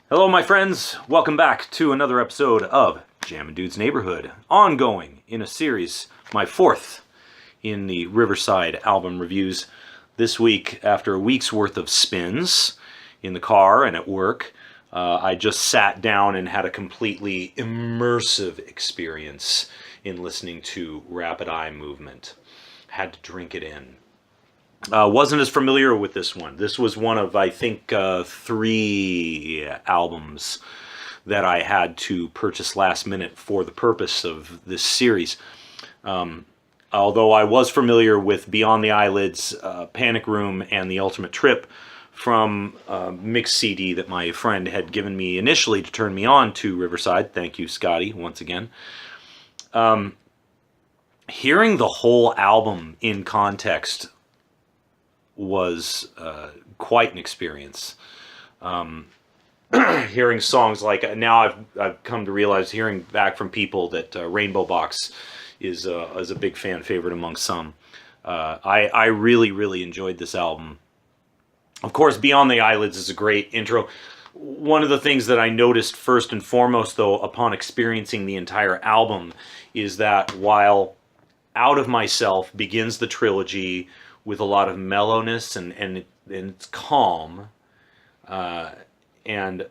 Hello, my friends. Welcome back to another episode of Jammin' Dude's Neighborhood, ongoing in a series, my fourth in the Riverside album reviews. This week, after a week's worth of spins in the car and at work, I just sat down and had a completely immersive experience in listening to Rapid Eye Movement. Had to drink it in. Wasn't as familiar with this one. This was one of, I think, three albums that I had to purchase last minute for the purpose of this series. Although I was familiar with Beyond the Eyelids, Panic Room, and The Ultimate Trip from a mixed CD that my friend had given me initially to turn me on to Riverside. Thank you, Scotty, once again. Hearing the whole album in context was quite an experience. Hearing songs like, now I've come to realize, hearing back from people that Rainbow Box is a big fan favorite among some. I really enjoyed this album. Of course, Beyond the Eyelids is a great intro. One of the things that I noticed first and foremost, though, upon experiencing the entire album, is that while Out of Myself begins the trilogy with a lot of mellowness and it's calm, and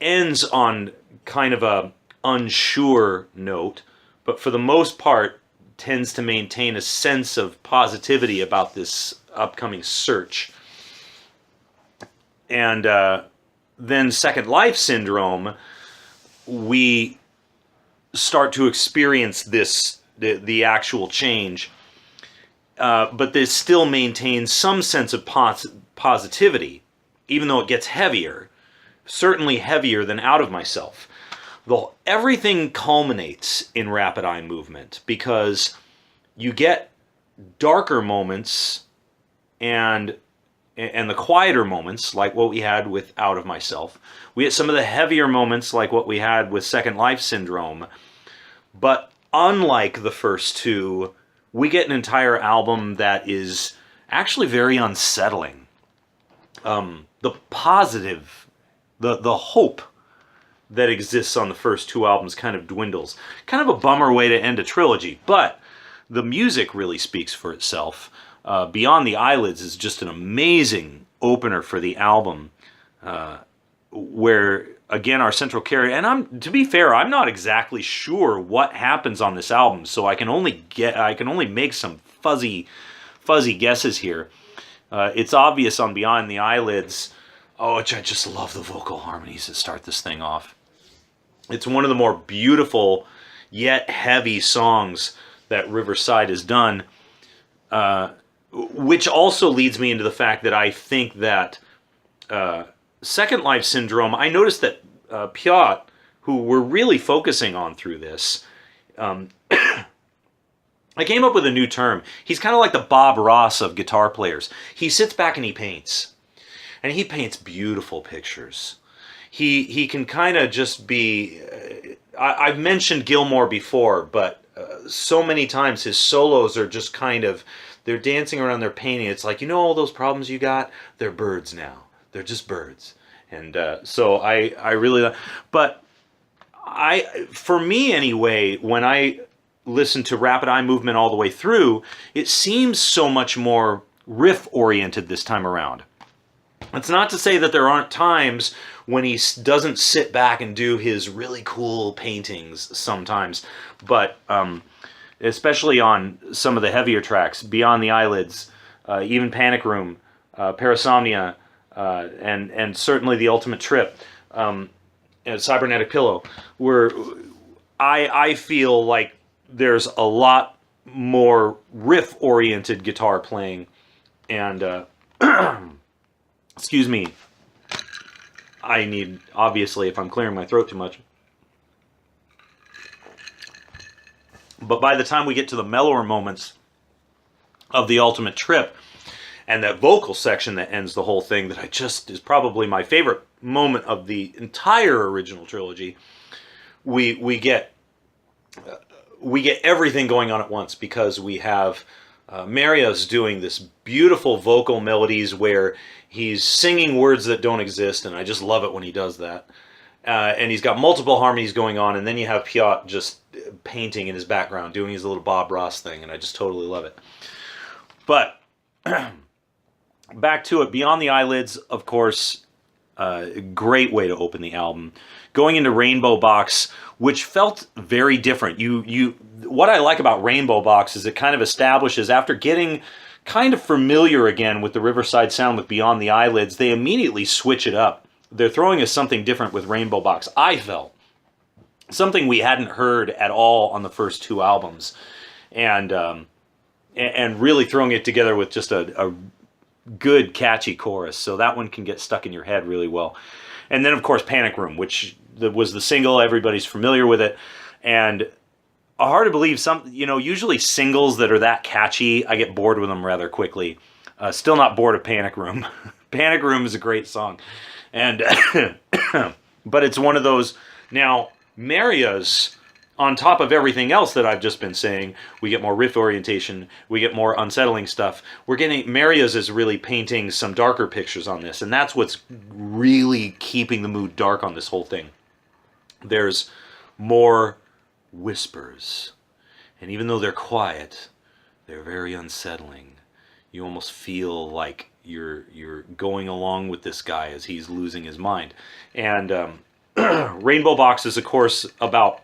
ends on kind of a unsure note, but for the most part tends to maintain a sense of positivity about this upcoming search. And then Second Life Syndrome, we start to experience the actual change. But this still maintains some sense of positivity, even though it gets heavier, certainly heavier than Out of Myself. Everything culminates in Rapid Eye Movement because you get darker moments and the quieter moments, like what we had with Out of Myself. We get some of the heavier moments, like what we had with Second Life Syndrome. But unlike the first two, we get an entire album that is actually very unsettling. The positive, the hope that exists on the first two albums kind of dwindles. Kind of a bummer way to end a trilogy, but the music really speaks for itself. Beyond the Eyelids is just an amazing opener for the album, where, again, our central character, and to be fair, I'm not exactly sure what happens on this album, so I can only make some fuzzy guesses here. It's obvious on Beyond the Eyelids. Oh, I just love the vocal harmonies that start this thing off. It's one of the more beautiful yet heavy songs that Riverside has done, which also leads me into the fact that I think that Second Life Syndrome, I noticed that Piot, who we're really focusing on through this, I came up with a new term. He's kind of like the Bob Ross of guitar players. He sits back and he paints. And he paints beautiful pictures. He can kind of just be... I've mentioned Gilmore before, but so many times his solos are just kind of... They're dancing around, they're painting. It's like, all those problems you got? They're birds now. They're just birds. And so I really... But for me anyway, when I listen to Rapid Eye Movement all the way through, it seems so much more riff-oriented this time around. It's not to say that there aren't times when he doesn't sit back and do his really cool paintings sometimes, but especially on some of the heavier tracks, Beyond the Eyelids, even Panic Room, Parasomnia, and certainly The Ultimate Trip, and Cybernetic Pillow, where I feel like there's a lot more riff-oriented guitar playing, and excuse me, I need, obviously, if I'm clearing my throat too much. But by the time we get to the mellower moments of The Ultimate Trip, and that vocal section that ends the whole thing, that is probably my favorite moment of the entire original trilogy, we get everything going on at once, because we have Maria's doing this beautiful vocal melodies where he's singing words that don't exist, and I just love it when he does that. And he's got multiple harmonies going on, and then you have Piotr just painting in his background, doing his little Bob Ross thing, and I just totally love it. But back to it, Beyond the Eyelids, of course, great way to open the album. Going into Rainbow Box, which felt very different. What I like about Rainbow Box is it kind of establishes, after getting kind of familiar again with the Riverside sound with Beyond the Eyelids, they immediately switch it up. They're throwing us something different with Rainbow Box, I felt. Something we hadn't heard at all on the first two albums. And really throwing it together with just a good, catchy chorus. So that one can get stuck in your head really well. And then, of course, Panic Room, which was the single. Everybody's familiar with it. And hard to believe, usually singles that are that catchy, I get bored with them rather quickly. Still not bored of Panic Room. Panic Room is a great song. And but it's one of those. Now, Maria's, on top of everything else that I've just been saying, we get more riff orientation, we get more unsettling stuff. Maria's is really painting some darker pictures on this, and that's what's really keeping the mood dark on this whole thing. There's more whispers, and even though they're quiet, they're very unsettling. You almost feel like you're going along with this guy as he's losing his mind. And Rainbow Box is, of course, about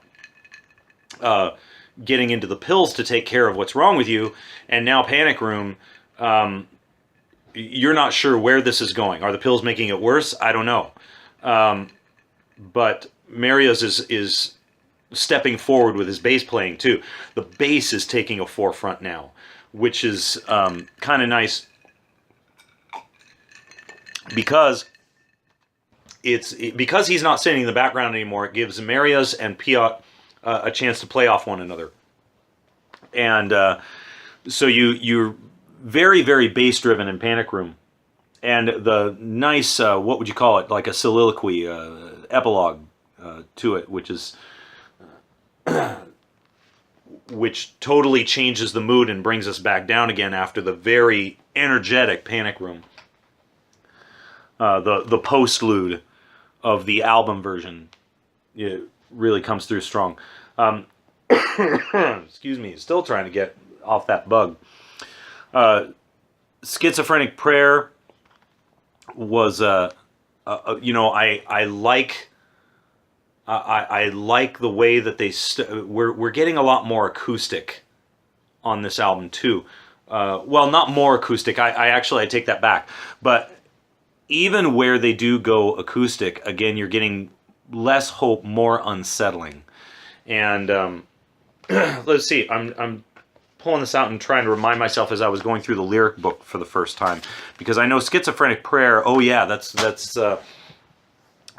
getting into the pills to take care of what's wrong with you. And now Panic Room, you're not sure where this is going. Are the pills making it worse? I don't know. But Maria's is stepping forward with his bass playing too. The bass is taking a forefront now, which is kind of nice, because because he's not sitting in the background anymore. It gives Maria's and Piotr a chance to play off one another. And so you're very, very bass driven in Panic Room. And the nice, what would you call it, like a soliloquy, epilogue to it, which totally changes the mood and brings us back down again after the very energetic Panic Room. The postlude of the album version, it really comes through strong. Excuse me, still trying to get off that bug. Schizophrenic Prayer was I like the way that we're getting a lot more acoustic on this album too. Well, not more acoustic. I take that back. But even where they do go acoustic, again, you're getting less hope, more unsettling. And let's see. I'm pulling this out and trying to remind myself as I was going through the lyric book for the first time, because I know Schizophrenic Prayer. Oh yeah, that's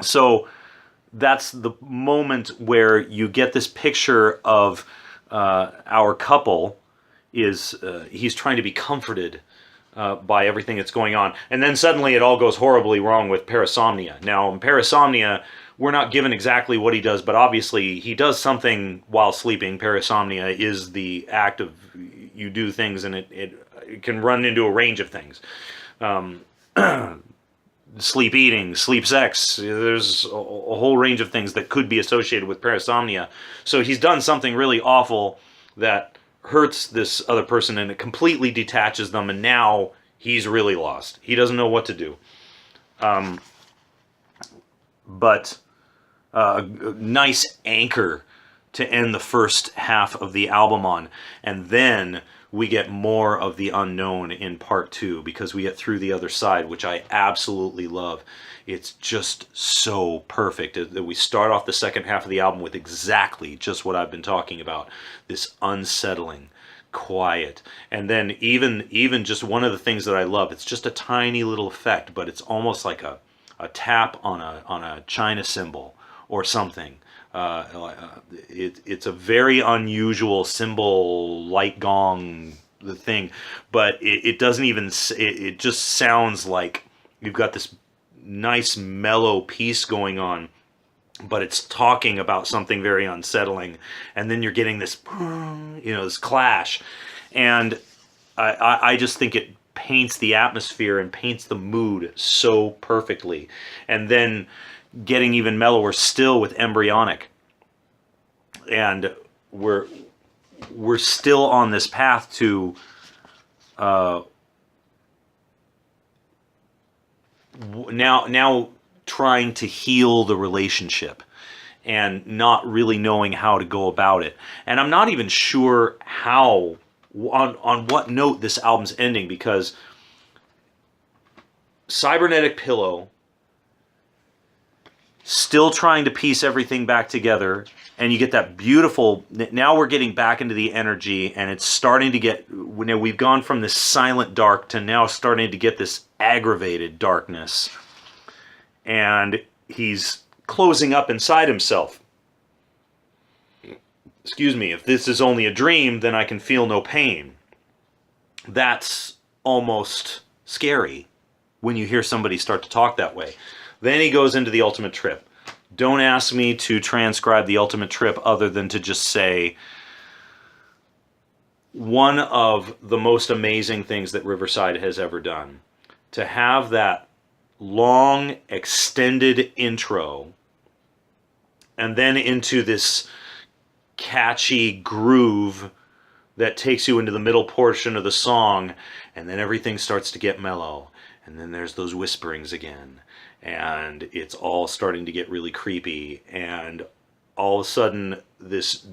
so. That's the moment where you get this picture of our couple he's trying to be comforted by everything that's going on. And then suddenly it all goes horribly wrong with Parasomnia. Now, in Parasomnia, we're not given exactly what he does, but obviously he does something while sleeping. Parasomnia is the act of you do things, and it can run into a range of things. Sleep eating, sleep sex, there's a whole range of things that could be associated with parasomnia. So he's done something really awful that hurts this other person, and it completely detaches them, and now he's really lost. He doesn't know what to do. But a nice anchor to end the first half of the album on, and then we get more of the unknown in part two, because we get Through the Other Side, which I absolutely love. It's just so perfect that we start off the second half of the album with exactly just what I've been talking about. This unsettling, quiet. And then even just one of the things that I love, it's just a tiny little effect, but it's almost like a tap on a china cymbal or something. It's a very unusual cymbal, light gong, the thing, but it doesn't even, it just sounds like you've got this nice mellow piece going on, but it's talking about something very unsettling, and then you're getting this, this clash. And I just think it paints the atmosphere and paints the mood so perfectly. And then getting even mellower still with Embryonic. And we're still on this path to now trying to heal the relationship and not really knowing how to go about it. And I'm not even sure how, on what note this album's ending, because Cybernetic Pillow, still trying to piece everything back together, and you get that beautiful, now we're getting back into the energy, and it's starting to get, we've gone from this silent dark to now starting to get this aggravated darkness. And he's closing up inside himself. Excuse me, if this is only a dream, then I can feel no pain. That's almost scary when you hear somebody start to talk that way. Then he goes into the ultimate trip. Don't ask me to transcribe the ultimate trip other than to just say one of the most amazing things that Riverside has ever done. To have that long, extended intro, and then into this catchy groove that takes you into the middle portion of the song, and then everything starts to get mellow, and then there's those whisperings again, and it's all starting to get really creepy, and all of a sudden this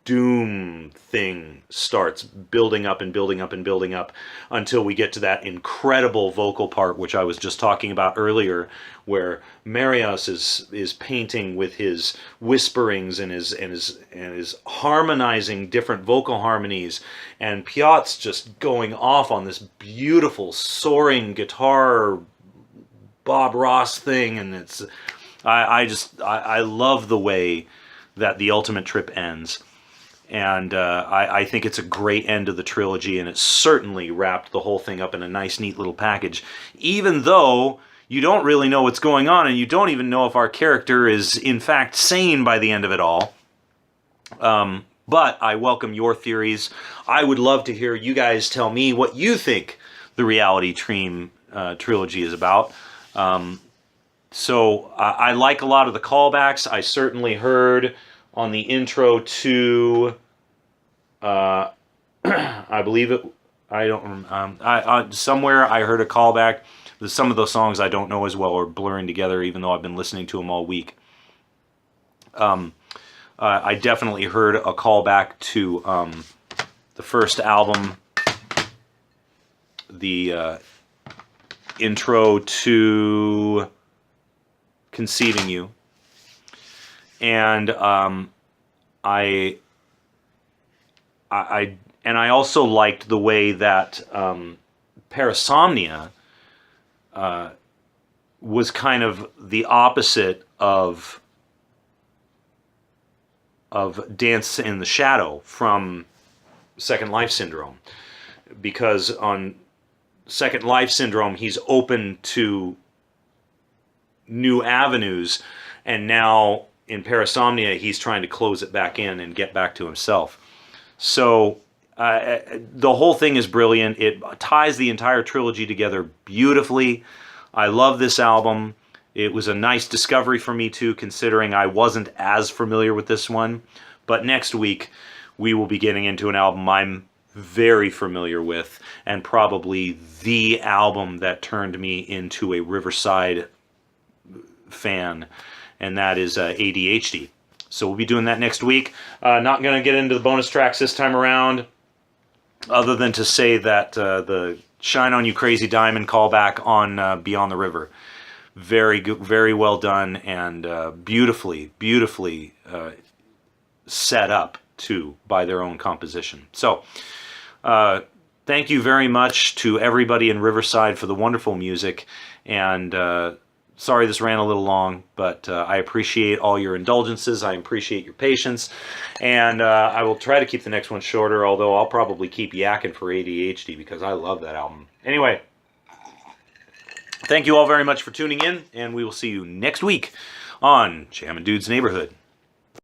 doom thing starts building up and building up and building up until we get to that incredible vocal part which I was just talking about earlier, where Marius is painting with his whisperings and his harmonizing different vocal harmonies, and Piot's just going off on this beautiful soaring guitar Bob Ross thing, and it's I love the way that the ultimate trip ends. And I think it's a great end of the trilogy, and it certainly wrapped the whole thing up in a nice, neat little package. Even though you don't really know what's going on, and you don't even know if our character is, in fact, sane by the end of it all. But I welcome your theories. I would love to hear you guys tell me what you think the Reality Dream trilogy is about. So I like a lot of the callbacks. I certainly heard on the intro to, I believe it, I don't, somewhere I heard a callback. Some of those songs I don't know as well are blurring together, even though I've been listening to them all week. I definitely heard a callback to the first album, the intro to Conceiving You. And I also liked the way that Parasomnia was kind of the opposite of Dance in the Shadow from Second Life Syndrome, because on Second Life Syndrome he's open to new avenues, and now in Parasomnia he's trying to close it back in and get back to himself. So the whole thing is brilliant. It ties the entire trilogy together beautifully. I love this album. It was a nice discovery for me too, considering I wasn't as familiar with this one. But next week we will be getting into an album I'm very familiar with, and probably the album that turned me into a Riverside fan, and that is ADHD. So we'll be doing that next week. Not going to get into the bonus tracks this time around, other than to say that the Shine On You Crazy Diamond callback on Beyond the River, very good, very well done, and beautifully set up too by their own composition. So thank you very much to everybody in Riverside for the wonderful music, and sorry this ran a little long, but I appreciate all your indulgences. I appreciate your patience, and I will try to keep the next one shorter, although I'll probably keep yakking for ADHD because I love that album. Anyway, thank you all very much for tuning in, and we will see you next week on Jammin' Dude's Neighborhood.